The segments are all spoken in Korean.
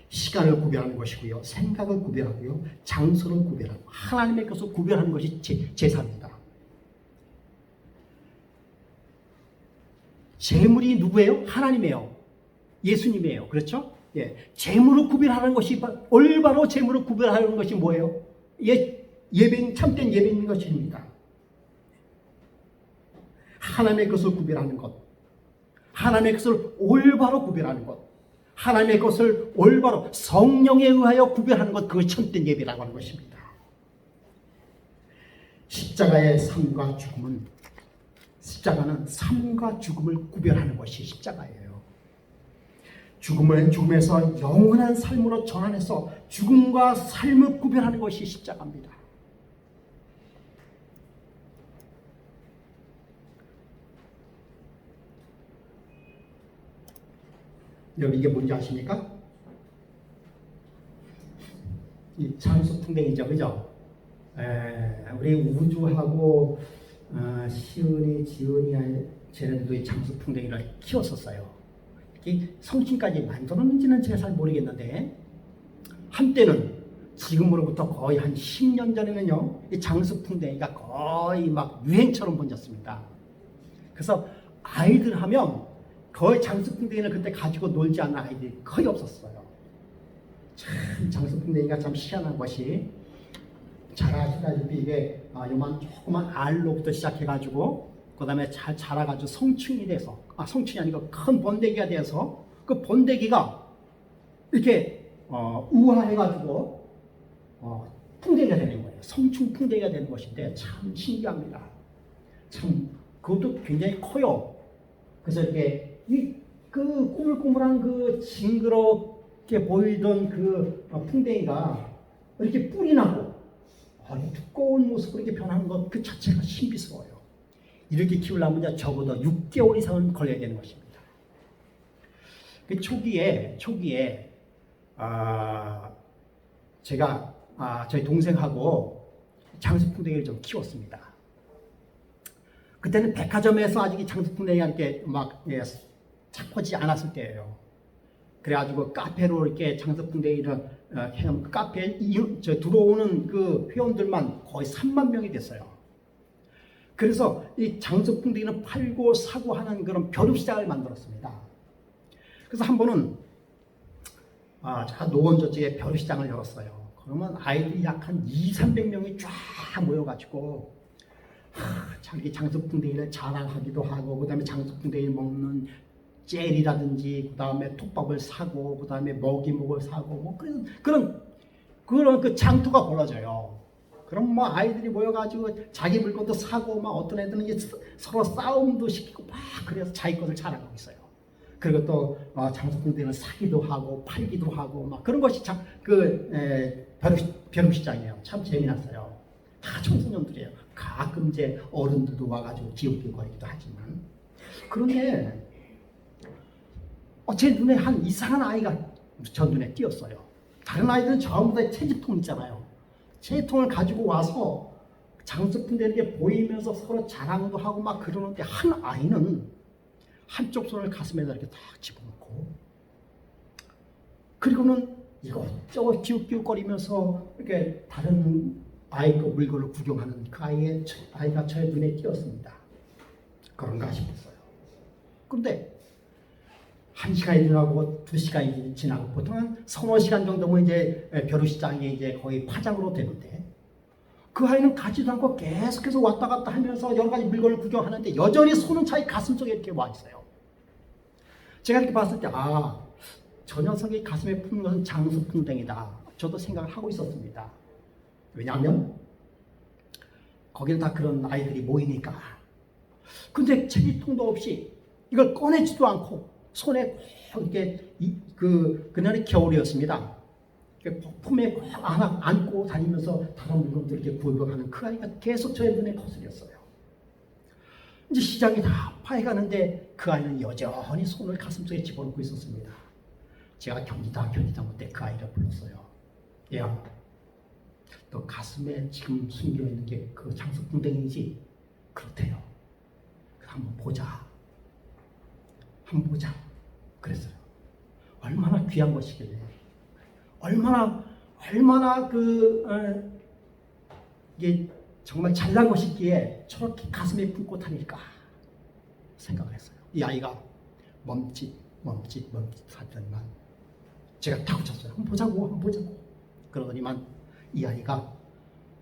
시간을 구별하는 것이고요. 생각을 구별하고요. 장소를 구별하고 하나님의 것을 구별하는 것이 제사입니다. 재물이 누구예요? 하나님이에요. 예수님이에요. 그렇죠? 예. 재물을 구별하는 것이 올바로 재물을 구별하는 것이 뭐예요? 예배인 참된 예배인 것입니다. 하나님의 것을 구별하는 것, 하나님의 것을 올바로 구별하는 것, 하나님의 것을 올바로 성령에 의하여 구별하는 것, 그걸 참된 예배라고 하는 것입니다. 십자가의 삶과 죽음은, 십자가는 삶과 죽음을 구별하는 것이 십자가예요. 죽음에서 영원한 삶으로 전환해서 죽음과 삶을 구별하는 것이 십자가입니다. 여러분 이게 뭔지 아십니까? 이 장수풍뎅이죠, 그죠? 우리 우주하고 시은이, 지은이, 쟤네들도 이 장수풍뎅이를 키웠었어요. 성친까지 만들었는지는 제가 잘 모르겠는데 한때는 지금으로부터 거의 한 10년 전에는요, 이 장수풍뎅이가 거의 막 유행처럼 번졌습니다. 그래서 아이들 하면 거의 장수풍뎅이를 그때 가지고 놀지 않는 아이들이 거의 없었어요. 참 장수풍뎅이가 참 희한한 것이, 잘 아시다시피 이게 요만 조그만 알로부터 시작해가지고 그 다음에 잘 자라가지고 성충이 돼서, 성충이 아니고 큰 번데기가 돼서 그 번데기가 이렇게 우화해가지고 풍뎅이가 되는 거예요. 성충 풍뎅이가 되는 것인데 참 신기합니다. 참 그것도 굉장히 커요. 그래서 이렇게 그 꼬물꼬물한 그 징그럽게 보이던 그 풍뎅이가 이렇게 뿔이 나고 두꺼운 모습으로 이렇게 변하는 것 그 자체가 신비스러워요. 이렇게 키우려면 적어도 6개월 이상은 걸려야 되는 것입니다. 그 초기에 제가 저희 동생하고 장수풍뎅이를 좀 키웠습니다. 그때는 백화점에서 아직 장수풍뎅이가 이렇게 막 착하지 않았을 때예요. 그래가지고 카페로 이렇게 장수풍뎅이를 카페에 들어오는 그 회원들만 거의 3만 명이 됐어요. 그래서 이 장수풍뎅이는 팔고 사고 하는 그런 벼룩시장을 만들었습니다. 그래서 한 번은 제가 노원저쪽에 벼룩시장을 열었어요. 그러면 아이들이 약 한 200~300명이 쫙 모여가지고 자기 장수풍뎅이를 자랑하기도 하고, 그 다음에 장수풍뎅이 먹는 젤이라든지, 그 다음에 톱밥을 사고, 그 다음에 먹이목을 사고, 뭐 그런 그 장터가 벌어져요. 그럼 뭐 아이들이 모여가지고 자기 물건도 사고, 막 어떤 애들은 이제 서로 싸움도 시키고 막 그래서 자기 것을 자랑하고 있어요. 그리고 또 장수풍뎅이를 사기도 하고 팔기도 하고 막 그런 것이 참 벼룩시장이에요. 참 재미났어요. 다 청소년들이에요. 가끔 이제 어른들도 와가지고 기웃기웃거리기도 하지만, 그런데 제 눈에 한 이상한 아이가 저 눈에 띄었어요. 다른 아이들은 전부 다 채집통 있잖아요. 채집통을 가지고 와서 장수풍뎅이게 보이면서 서로 자랑도 하고 막 그러는데, 한 아이는 한쪽 손을 가슴에다 이렇게 딱 집어넣고, 그리고는 이것저것 기웃기웃거리면서 이렇게 다른 아이 그 물건을 구경하는 그 아이가 저의 눈에 띄었습니다. 그런가 싶었어요. 그런데 1시간이 지나고 2시간이 지나고 보통 한 3~4시간 정도면 이제 벼룩시장이 이제 거의 파장으로 되는데, 그 아이는 가지도 않고 계속해서 왔다 갔다 하면서 여러 가지 물건을 구경하는데 여전히 손은 자기 가슴 속에 이렇게 와 있어요. 제가 이렇게 봤을 때 저 녀석이 가슴에 품는 것은 장수풍뎅이다. 저도 생각을 하고 있었습니다. 왜냐하면 거기는 다 그런 아이들이 모이니까. 근데 채집통도 없이 이걸 꺼내지도 않고 손에 이렇게 그날이 겨울이었습니다. 품에 꼭 안고 다니면서 다른 물건들 이렇게 구입하는 그 아이가 계속 저의 눈에 거슬렸어요. 이제 시장이 다 파해가는데 그 아이는 여전히 손을 가슴속에 집어넣고 있었습니다. 제가 견디다 못해 그 아이를 불렀어요. 야, 너 가슴에 지금 숨겨있는 게 그 장수풍뎅이지? 그렇대요. 한번 보자. 그랬어요. 얼마나 귀한 것이길래. 얼마나 이게 정말 잘난 것이기에 저렇게 가슴에 품고 다닐까 생각을 했어요. 이 아이가 멈칫 하더니만 제가 다그쳤어요. 한번 보자고. 그러더니만 이 아이가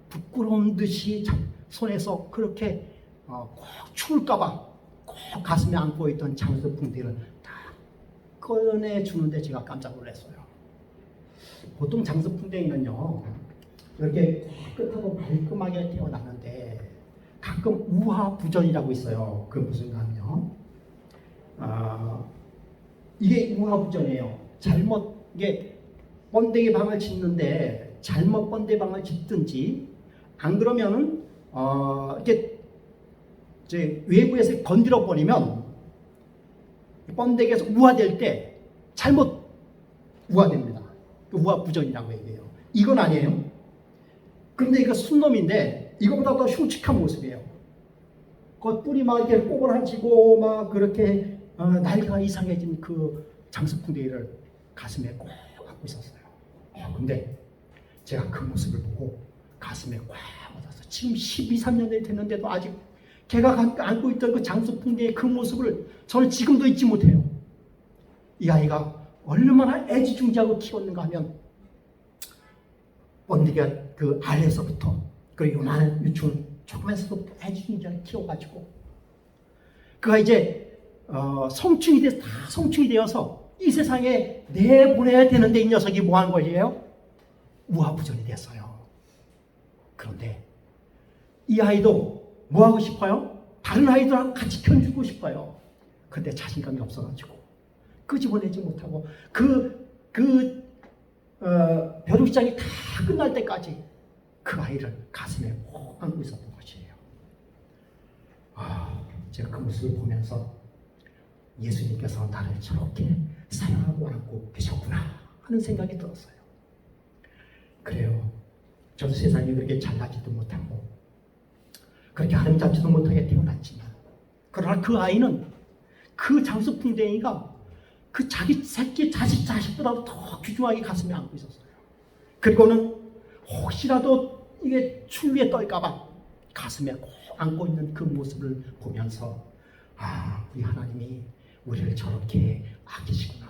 부끄러운 듯이 손에서 그렇게 꼭 추울까봐 꼭 가슴에 안고 있던 장수풍뎅이를 딱 꺼내주는데 제가 깜짝 놀랐어요. 보통 장수풍뎅이는요, 이렇게 깨끗하고 말끔하게 태어나는데 가끔 우하부전이라고 있어요. 그게 무슨가 하면요, 이게 우하부전이에요. 이게 번데기 방을 짓는데 잘못 번데기 방을 짓든지 안 그러면은 이렇게 외부에서 건드려 버리면 번데기에서 우화될 때 잘못 우화됩니다. 우화부전이라고 얘기해요. 이건 아니에요. 그런데 이거 순놈인데 이거보다 더 흉측한 모습이에요. 그 뿌리 막 이렇게 꼬부라지고 막 그렇게 날개가 이상해진 그 장수풍뎅이를 가슴에 꼭 안고 있었어요. 근데 제가 그 모습을 보고 가슴에 꽉 와닿아서 지금 12, 13년이 됐는데도 아직 걔가 안고 있던 그 장수풍뎅이의 그 모습을 저는 지금도 잊지 못해요. 이 아이가 얼마나 애지중지하고 키웠는가 하면 번데기가 그 알에서부터 그리고 요만한 유충 조그만서부터 애지중지하게 키워가지고 그가 이제 성충이 되어서 이 세상에 내보내야 되는데 이 녀석이 뭐 한 거예요? 우하부전이 됐어요. 그런데 이 아이도 뭐 하고 싶어요? 다른 아이들하고 같이 견주고 싶어요. 그런데 자신감이 없어가지고 끄집어내지 못하고 벼룩시장이 다 끝날 때까지 그 아이를 가슴에 꼭 안고 있었던 것이에요. 제가 그 모습을 보면서 예수님께서 나를 저렇게 사랑하고 안고 계셨구나 하는 생각이 들었어요. 그래요. 저도 세상에 그렇게 잘나지도 못하고 그렇게 아름답지도 못하게 태어났지만 그러나 그 아이는 그 장수풍뎅이가 그 자기 새끼 자식보다도 더 귀중하게 가슴에 안고 있었어요. 그리고는 혹시라도 이게 추위에 떨까봐 가슴에 꼭 안고 있는 그 모습을 보면서 우리 하나님이 우리를 저렇게 아끼시구나.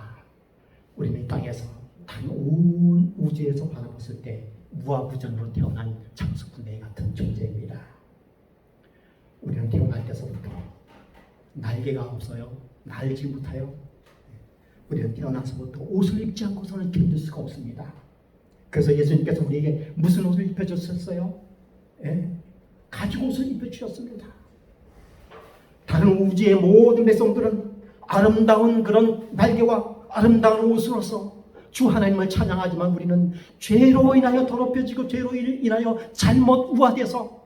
우리는 이 땅에서 다른 온 우주에서 바라봤을 때 무아부전으로 태어난 장수풍뎅이 같은 존재입니다. 우리는 태어날 때서부터 날개가 없어요. 날지 못해요. 우리는 태어나서부터 옷을 입지 않고서는 견딜 수가 없습니다. 그래서 예수님께서 우리에게 무슨 옷을 입혀주셨어요? 가죽 옷을 입혀주셨습니다. 다른 우주의 모든 백성들은 아름다운 그런 날개와 아름다운 옷으로서 주 하나님을 찬양하지만 우리는 죄로 인하여 더럽혀지고 죄로 인하여 잘못 우화돼서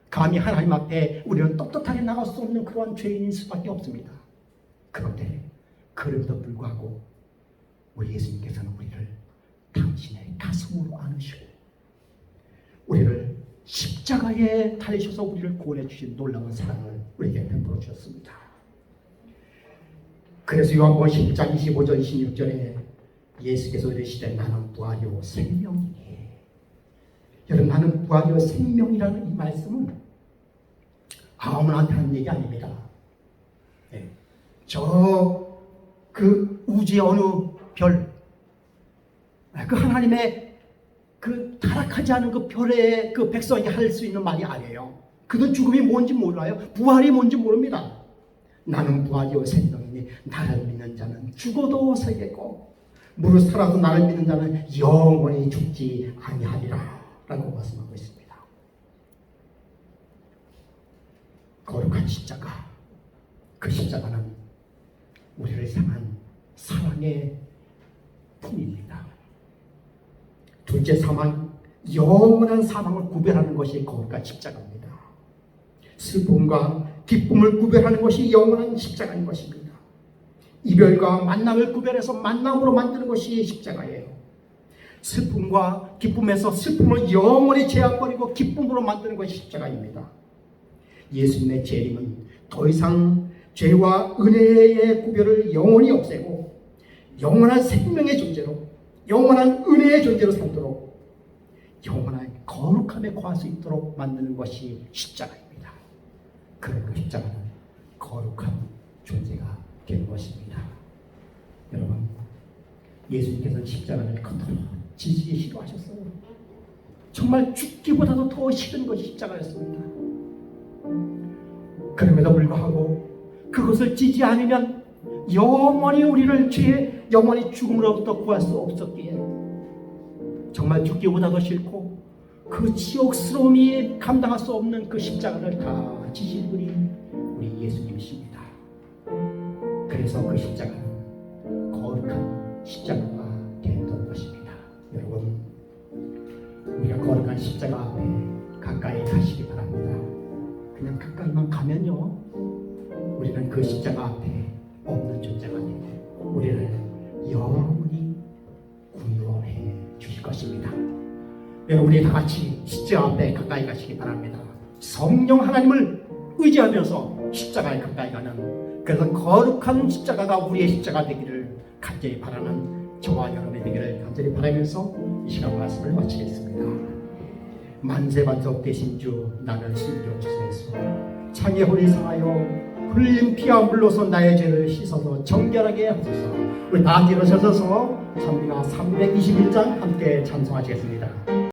감히 하나님 앞에 우리는 떳떳하게 나갈 수 없는 그러한 죄인일 수밖에 없습니다. 그런데 그럼에도 불구하고 우리 예수님께서는 우리를 당신의 가슴으로 안으시고 우리를 십자가에 달리셔서 우리를 구원해 주신 놀라운 사랑을 우리에게 베풀어 주셨습니다. 그래서 요한복음 10장 25절 26절에 예수께서 이르시되 나는 부활이요 생명이니. 여러분, 나는 부활이요 생명이라는 이 말씀은 아무나한테 하는 얘기 아닙니다. 그 우주의 어느 별, 그 하나님의 그 타락하지 않은 그 별의 그 백성이 할 수 있는 말이 아니에요. 그는 죽음이 뭔지 몰라요. 부활이 뭔지 모릅니다. 나는 부활이요 생명이니 나를 믿는 자는 죽어도 살겠고 무릇 살아도 나를 믿는 자는 영원히 죽지 아니하리라 라고 말씀하고 있습니다. 거룩한 십자가, 그 십자가는 우리를 향한 사랑의 품입니다. 둘째 사망, 영원한 사망을 구별하는 것이 거룩한 십자가입니다. 슬픔과 기쁨을 구별하는 것이 영원한 십자가인 것입니다. 이별과 만남을 구별해서 만남으로 만드는 것이 십자가예요. 슬픔과 기쁨에서 슬픔을 영원히 제한버리고 기쁨으로 만드는 것이 십자가입니다. 예수님의 재림은 더 이상 죄와 은혜의 구별을 영원히 없애고 영원한 생명의 존재로 영원한 은혜의 존재로 살도록 영원한 거룩함에 거할 수 있도록 만드는 것이 십자가입니다. 그런 그 십자가는 거룩한 존재가 되는 것입니다. 여러분, 예수님께서는 십자가를 그토록 지지기 싫어하셨어요. 정말 죽기보다도 더 싫은 것이 십자가였습니다. 그럼에도 불구하고 그것을 지지 않으면 영원히 우리를 죄의 영원히 죽음으로부터 구할 수 없었기에 정말 죽기보다도 싫고 그 지옥스러움이 감당할 수 없는 그 십자가를 다 지실 분이 우리 예수님이십니다. 그래서 그 십자가는 거룩한 십자가가 되었던 것입니다. 여러분, 우리가 거룩한 십자가 앞에 가까이 가시기 바랍니다. 그냥 가까이만 가면요, 우리는 그 십자가 앞에 없는 존재가 되고 우리를 영원히 구원해 주실 것입니다. 여러분, 우리 다 같이 십자가 앞에 가까이 가시기 바랍니다. 성령 하나님을 의지하면서 십자가에 가까이 가는, 그래서 거룩한 십자가가 우리의 십자가 되기를 간절히 바라는 저와 여러분의 되기를 간절히 바라면서 이 시간 말씀을 마치겠습니다. 만세반석 되신 주 나를 숨겨 주소서. 창의 혼이 상하여 흘린 피와 물로서 나의 죄를 씻어서 정결하게 하소서. 우리 다 일어서셔서 찬미가 321장 함께 찬송하시겠습니다.